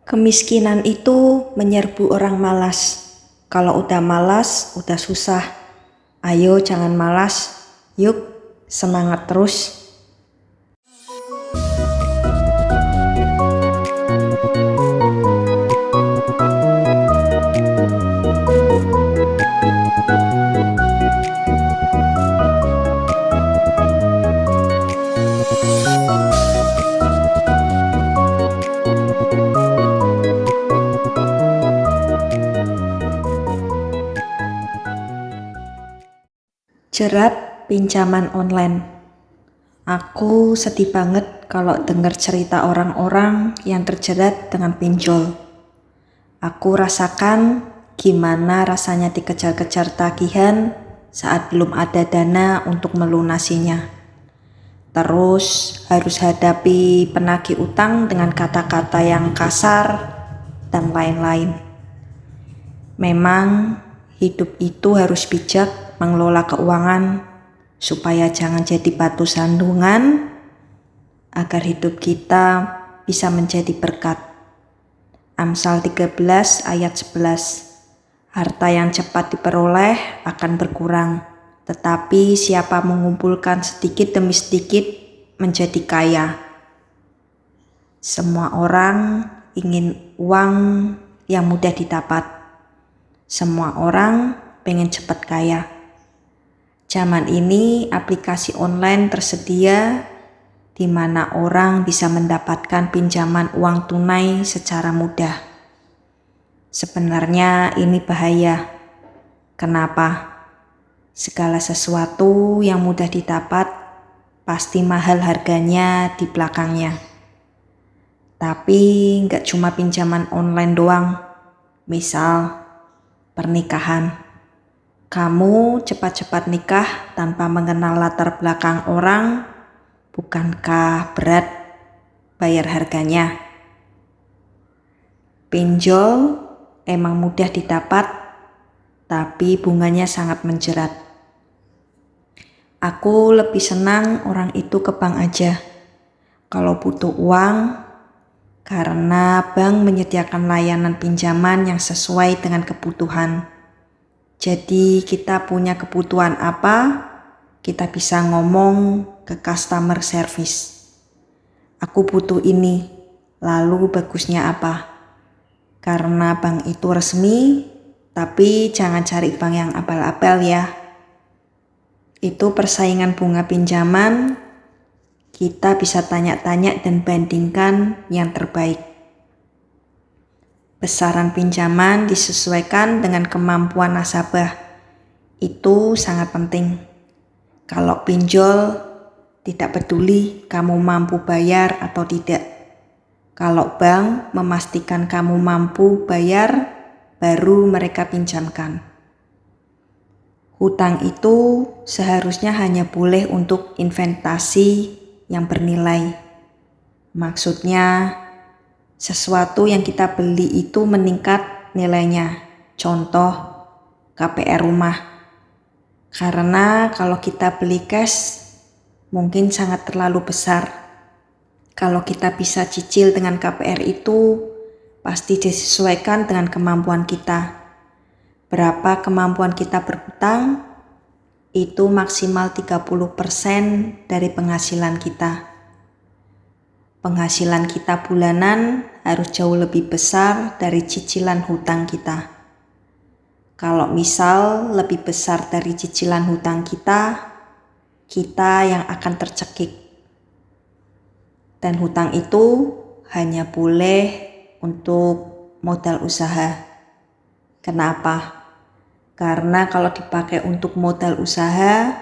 Kemiskinan itu menyerbu orang malas. Kalau udah malas, udah susah. Ayo jangan malas, yuk semangat terus. Jerat pinjaman online. Aku sedih banget kalau dengar cerita orang-orang yang terjerat dengan pinjol. Aku rasakan gimana rasanya dikejar-kejar tagihan saat belum ada dana untuk melunasinya. Terus harus hadapi penagih utang dengan kata-kata yang kasar dan lain-lain. Memang hidup itu harus bijak mengelola keuangan supaya jangan jadi batu sandungan agar hidup kita bisa menjadi berkat. Amsal 13 ayat 11. Harta yang cepat diperoleh akan berkurang, tetapi siapa mengumpulkan sedikit demi sedikit menjadi kaya. Semua orang ingin uang yang mudah didapat. Semua orang pengen cepat kaya. Zaman ini aplikasi online tersedia di mana orang bisa mendapatkan pinjaman uang tunai secara mudah. Sebenarnya ini bahaya. Kenapa? Segala sesuatu yang mudah didapat pasti mahal harganya di belakangnya. Tapi nggak cuma pinjaman online doang. Misal pernikahan. Kamu cepat-cepat nikah tanpa mengenal latar belakang orang, bukankah berat bayar harganya? Pinjol emang mudah didapat, tapi bunganya sangat menjerat. Aku lebih senang orang itu ke bank aja kalau butuh uang, karena bank menyediakan layanan pinjaman yang sesuai dengan kebutuhan. Jadi kita punya kebutuhan apa, kita bisa ngomong ke customer service. Aku butuh ini, lalu bagusnya apa? Karena bank itu resmi, tapi jangan cari bank yang abal-abal ya. Itu persaingan bunga pinjaman, kita bisa tanya-tanya dan bandingkan yang terbaik. Besaran pinjaman disesuaikan dengan kemampuan nasabah. Itu sangat penting. Kalau pinjol, tidak peduli kamu mampu bayar atau tidak. Kalau bank memastikan kamu mampu bayar, baru mereka pinjamkan. Hutang itu seharusnya hanya boleh untuk investasi yang bernilai. Maksudnya, sesuatu yang kita beli itu meningkat nilainya. Contoh, KPR rumah. Karena kalau kita beli cash, mungkin sangat terlalu besar. Kalau kita bisa cicil dengan KPR itu, pasti disesuaikan dengan kemampuan kita. Berapa kemampuan kita berhutang, itu maksimal 30% dari penghasilan kita. Penghasilan kita bulanan harus jauh lebih besar dari cicilan hutang kita. Kalau misal lebih besar dari cicilan hutang kita yang akan tercekik. Dan hutang itu hanya boleh untuk modal usaha. Kenapa? Karena kalau dipakai untuk modal usaha,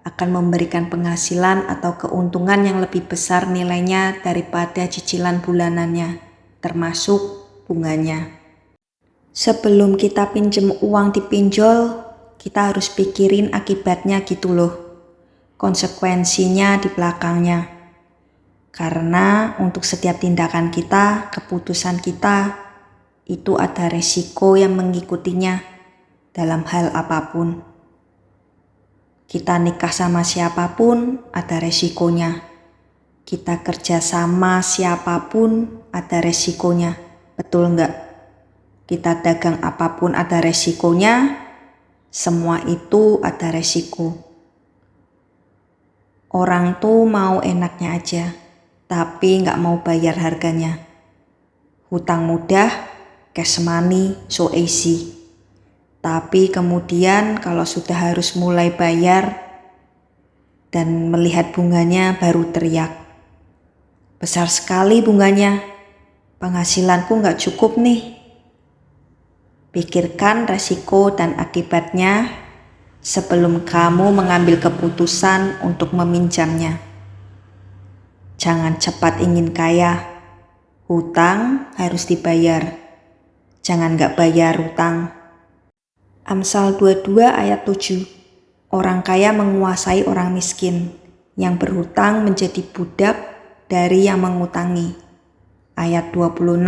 akan memberikan penghasilan atau keuntungan yang lebih besar nilainya daripada cicilan bulanannya, termasuk bunganya. Sebelum kita pinjem uang di pinjol, kita harus pikirin akibatnya gitu loh. Konsekuensinya di belakangnya. Karena untuk setiap tindakan kita, keputusan kita, itu ada resiko yang mengikutinya dalam hal apapun. Kita nikah sama siapapun ada resikonya. Kita kerja sama siapapun ada resikonya. Betul nggak? Kita dagang apapun ada resikonya, semua itu ada resiko. Orang tuh mau enaknya aja, tapi nggak mau bayar harganya. Hutang mudah, cash money, so easy. Tapi kemudian kalau sudah harus mulai bayar dan melihat bunganya baru teriak. Besar sekali bunganya, penghasilanku nggak cukup nih. Pikirkan resiko dan akibatnya sebelum kamu mengambil keputusan untuk meminjamnya. Jangan cepat ingin kaya, hutang harus dibayar. Jangan nggak bayar hutang. Amsal 22 ayat 7. Orang kaya menguasai orang miskin, yang berhutang menjadi budak dari yang mengutangi. Ayat 26.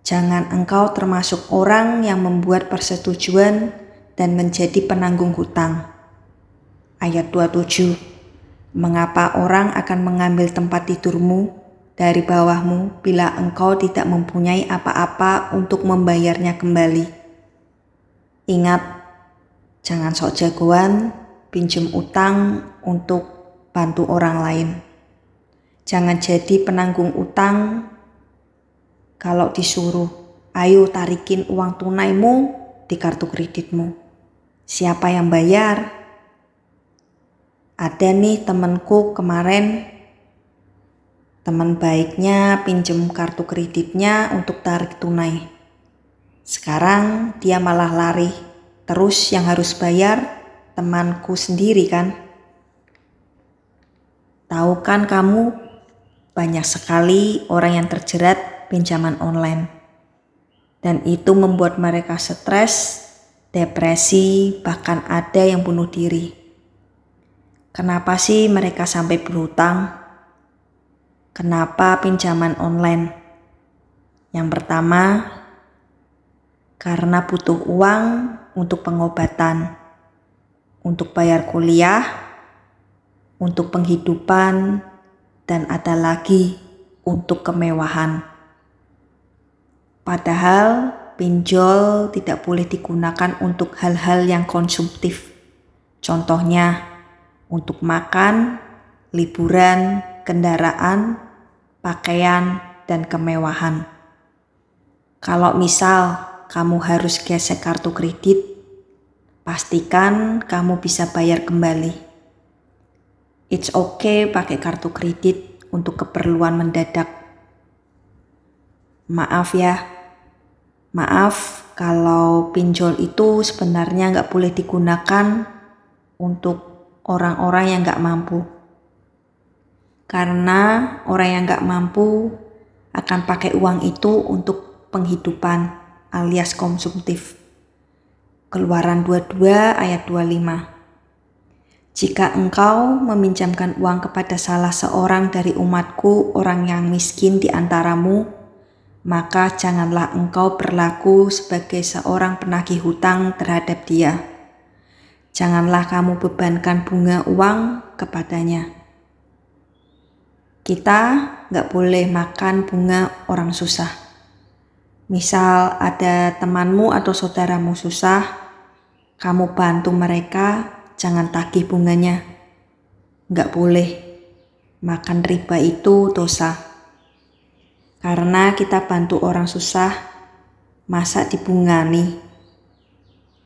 Jangan engkau termasuk orang yang membuat persetujuan dan menjadi penanggung hutang. Ayat 27. Mengapa orang akan mengambil tempat tidurmu dari bawahmu bila engkau tidak mempunyai apa-apa untuk membayarnya kembali? Ingat, jangan sok jagoan pinjam utang untuk bantu orang lain. Jangan jadi penanggung utang. Kalau disuruh, ayo tarikin uang tunaimu di kartu kreditmu. Siapa yang bayar? Ada nih temanku kemarin, teman baiknya pinjem kartu kreditnya untuk tarik tunai. Sekarang dia malah lari, terus yang harus bayar temanku sendiri kan? Tahu kan kamu, banyak sekali orang yang terjerat pinjaman online. Dan itu membuat mereka stres, depresi, bahkan ada yang bunuh diri. Kenapa sih mereka sampai berhutang? Kenapa pinjaman online? Yang pertama, karena butuh uang untuk pengobatan, untuk bayar kuliah, untuk penghidupan, dan ada lagi untuk kemewahan. Padahal pinjol tidak boleh digunakan untuk hal-hal yang konsumtif. Contohnya untuk makan, liburan, kendaraan, pakaian, dan kemewahan. Kalau misal kamu harus gesek kartu kredit, pastikan kamu bisa bayar kembali. It's okay pakai kartu kredit untuk keperluan mendadak. Maaf kalau pinjol itu sebenarnya nggak boleh digunakan untuk orang-orang yang nggak mampu. Karena orang yang nggak mampu akan pakai uang itu untuk penghidupan alias konsumtif. Keluaran 22 ayat 25. Jika engkau meminjamkan uang kepada salah seorang dari umatku, orang yang miskin di antaramu, maka janganlah engkau berlaku sebagai seorang penagih hutang terhadap dia. Janganlah kamu bebankan bunga uang kepadanya. Kita nggak boleh makan bunga orang susah. Misal ada temanmu atau saudaramu susah, kamu bantu mereka, jangan tagih bunganya. Nggak boleh. Makan riba itu dosa. Karena kita bantu orang susah, masa dibungani.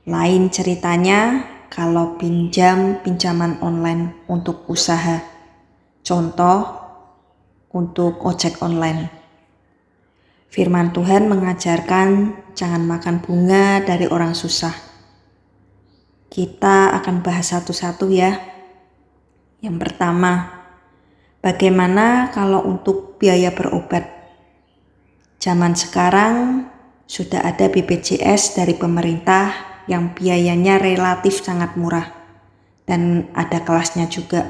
Lain ceritanya kalau pinjaman online untuk usaha. Contoh, untuk ojek online. Firman Tuhan mengajarkan jangan makan bunga dari orang susah. Kita akan bahas satu-satu ya. Yang pertama, bagaimana kalau untuk biaya berobat? Zaman sekarang sudah ada BPJS dari pemerintah yang biayanya relatif sangat murah dan ada kelasnya juga.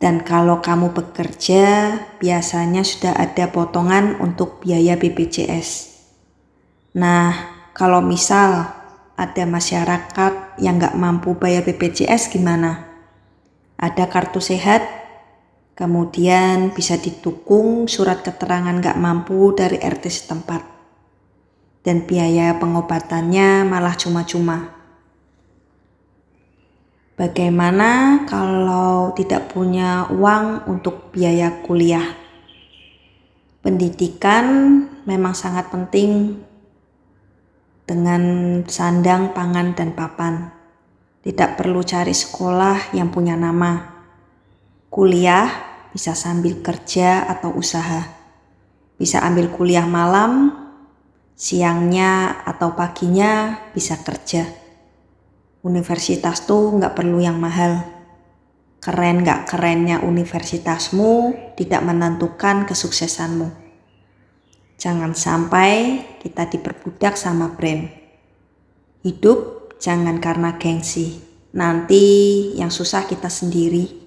Dan kalau kamu bekerja, biasanya sudah ada potongan untuk biaya BPJS. Nah, kalau misal ada masyarakat yang nggak mampu bayar BPJS gimana? Ada kartu sehat, Kemudian bisa didukung surat keterangan gak mampu dari RT setempat. Dan biaya pengobatannya malah cuma-cuma. Bagaimana kalau tidak punya uang untuk biaya kuliah? Pendidikan memang sangat penting dengan sandang, pangan, dan papan. Tidak perlu cari sekolah yang punya nama. Kuliah bisa sambil kerja atau usaha. Bisa ambil kuliah malam, siangnya atau paginya bisa kerja. Universitas tuh nggak perlu yang mahal. Keren nggak kerennya universitasmu tidak menentukan kesuksesanmu. Jangan sampai kita diperbudak sama brand. Hidup jangan karena gengsi. Nanti yang susah kita sendiri.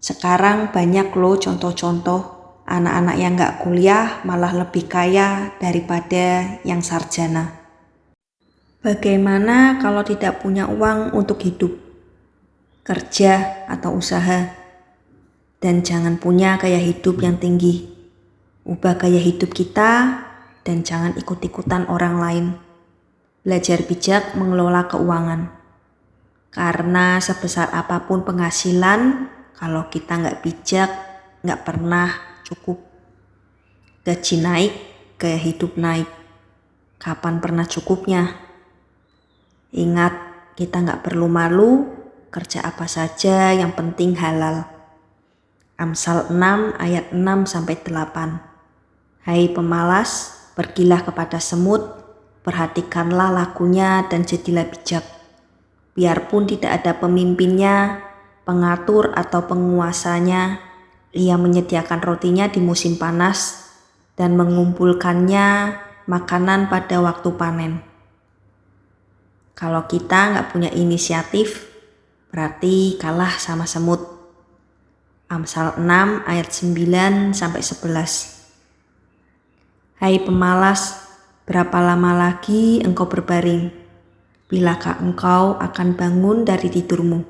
Sekarang banyak loh contoh-contoh anak-anak yang nggak kuliah malah lebih kaya daripada yang sarjana. Bagaimana kalau tidak punya uang untuk hidup, kerja atau usaha? Dan jangan punya gaya hidup yang tinggi. Ubah gaya hidup kita dan jangan ikut-ikutan orang lain. Belajar bijak mengelola keuangan. Karena sebesar apapun penghasilan, kalau kita nggak bijak, nggak pernah cukup. Gaji naik, gaya hidup naik. Kapan pernah cukupnya? Ingat, kita nggak perlu malu, kerja apa saja yang penting halal. Amsal 6 ayat 6-8. Hai pemalas, pergilah kepada semut, perhatikanlah lakunya dan jadilah bijak. Biarpun tidak ada pemimpinnya, pengatur atau penguasanya, ia menyediakan rotinya di musim panas dan mengumpulkannya makanan pada waktu panen. Kalau kita nggak punya inisiatif, berarti kalah sama semut. Amsal 6 ayat 9-11. Hai pemalas, berapa lama lagi engkau berbaring? Bilakah engkau akan bangun dari tidurmu?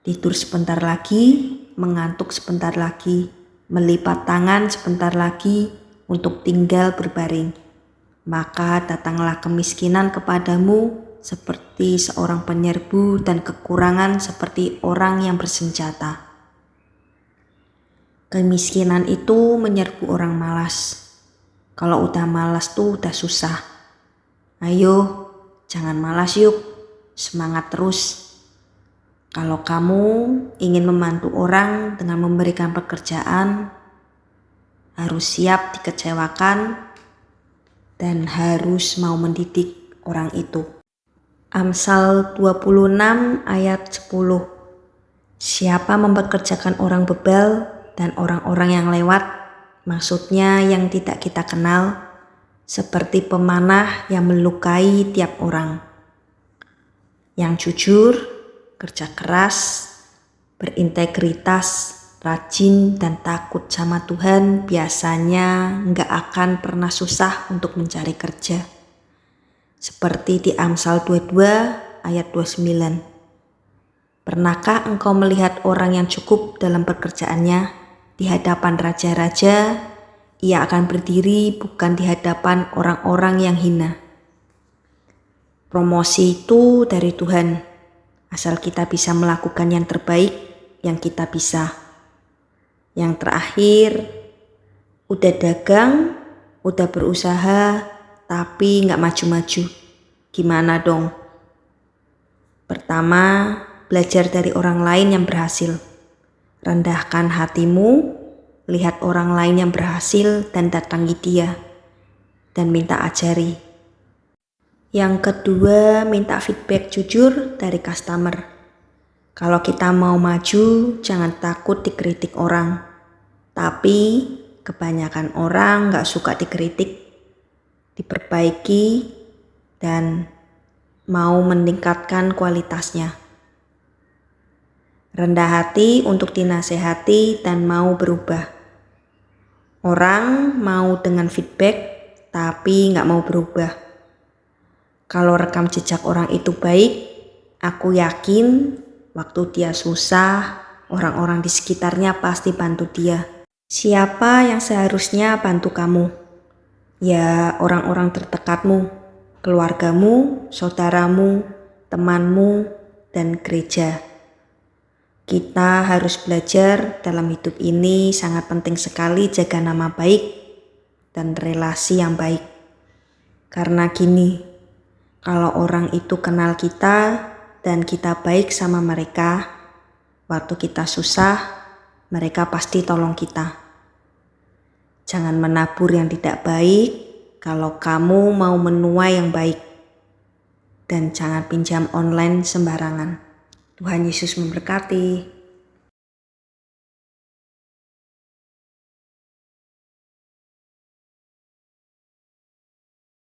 Tidur sebentar lagi, mengantuk sebentar lagi, melipat tangan sebentar lagi untuk tinggal berbaring. Maka datanglah kemiskinan kepadamu seperti seorang penyerbu dan kekurangan seperti orang yang bersenjata. Kemiskinan itu menyerbu orang malas. Kalau udah malas tuh udah susah. Ayo, jangan malas yuk, semangat terus. Kalau kamu ingin membantu orang dengan memberikan pekerjaan, harus siap dikecewakan dan harus mau mendidik orang itu. Amsal 26 ayat 10. Siapa mempekerjakan orang bebal dan orang-orang yang lewat, maksudnya yang tidak kita kenal, seperti pemanah yang melukai tiap orang. Yang jujur, kerja keras, berintegritas, rajin dan takut sama Tuhan biasanya nggak akan pernah susah untuk mencari kerja. Seperti di Amsal 22 ayat 29. Pernahkah engkau melihat orang yang cukup dalam pekerjaannya di hadapan raja-raja? Ia akan berdiri bukan di hadapan orang-orang yang hina. Promosi itu dari Tuhan, asal kita bisa melakukan yang terbaik yang kita bisa. Yang terakhir, udah dagang, udah berusaha, tapi gak maju-maju. Gimana dong? Pertama, belajar dari orang lain yang berhasil. Rendahkan hatimu, lihat orang lain yang berhasil dan datangi dia. Dan minta ajari. Yang kedua, minta feedback jujur dari customer. Kalau kita mau maju, jangan takut dikritik orang. Tapi kebanyakan orang gak suka dikritik. Diperbaiki dan mau meningkatkan kualitasnya. Rendah hati untuk dinasehati dan mau berubah. Orang mau dengan feedback tapi gak mau berubah. Kalau rekam jejak orang itu baik, aku yakin waktu dia susah, orang-orang di sekitarnya pasti bantu dia. Siapa yang seharusnya bantu kamu? Ya, orang-orang terdekatmu, keluargamu, saudaramu, temanmu, dan gereja. Kita harus belajar dalam hidup ini sangat penting sekali jaga nama baik dan relasi yang baik. Karena gini, kalau orang itu kenal kita dan kita baik sama mereka, waktu kita susah, mereka pasti tolong kita. Jangan menabur yang tidak baik kalau kamu mau menuai yang baik. Dan jangan pinjam online sembarangan. Tuhan Yesus memberkati.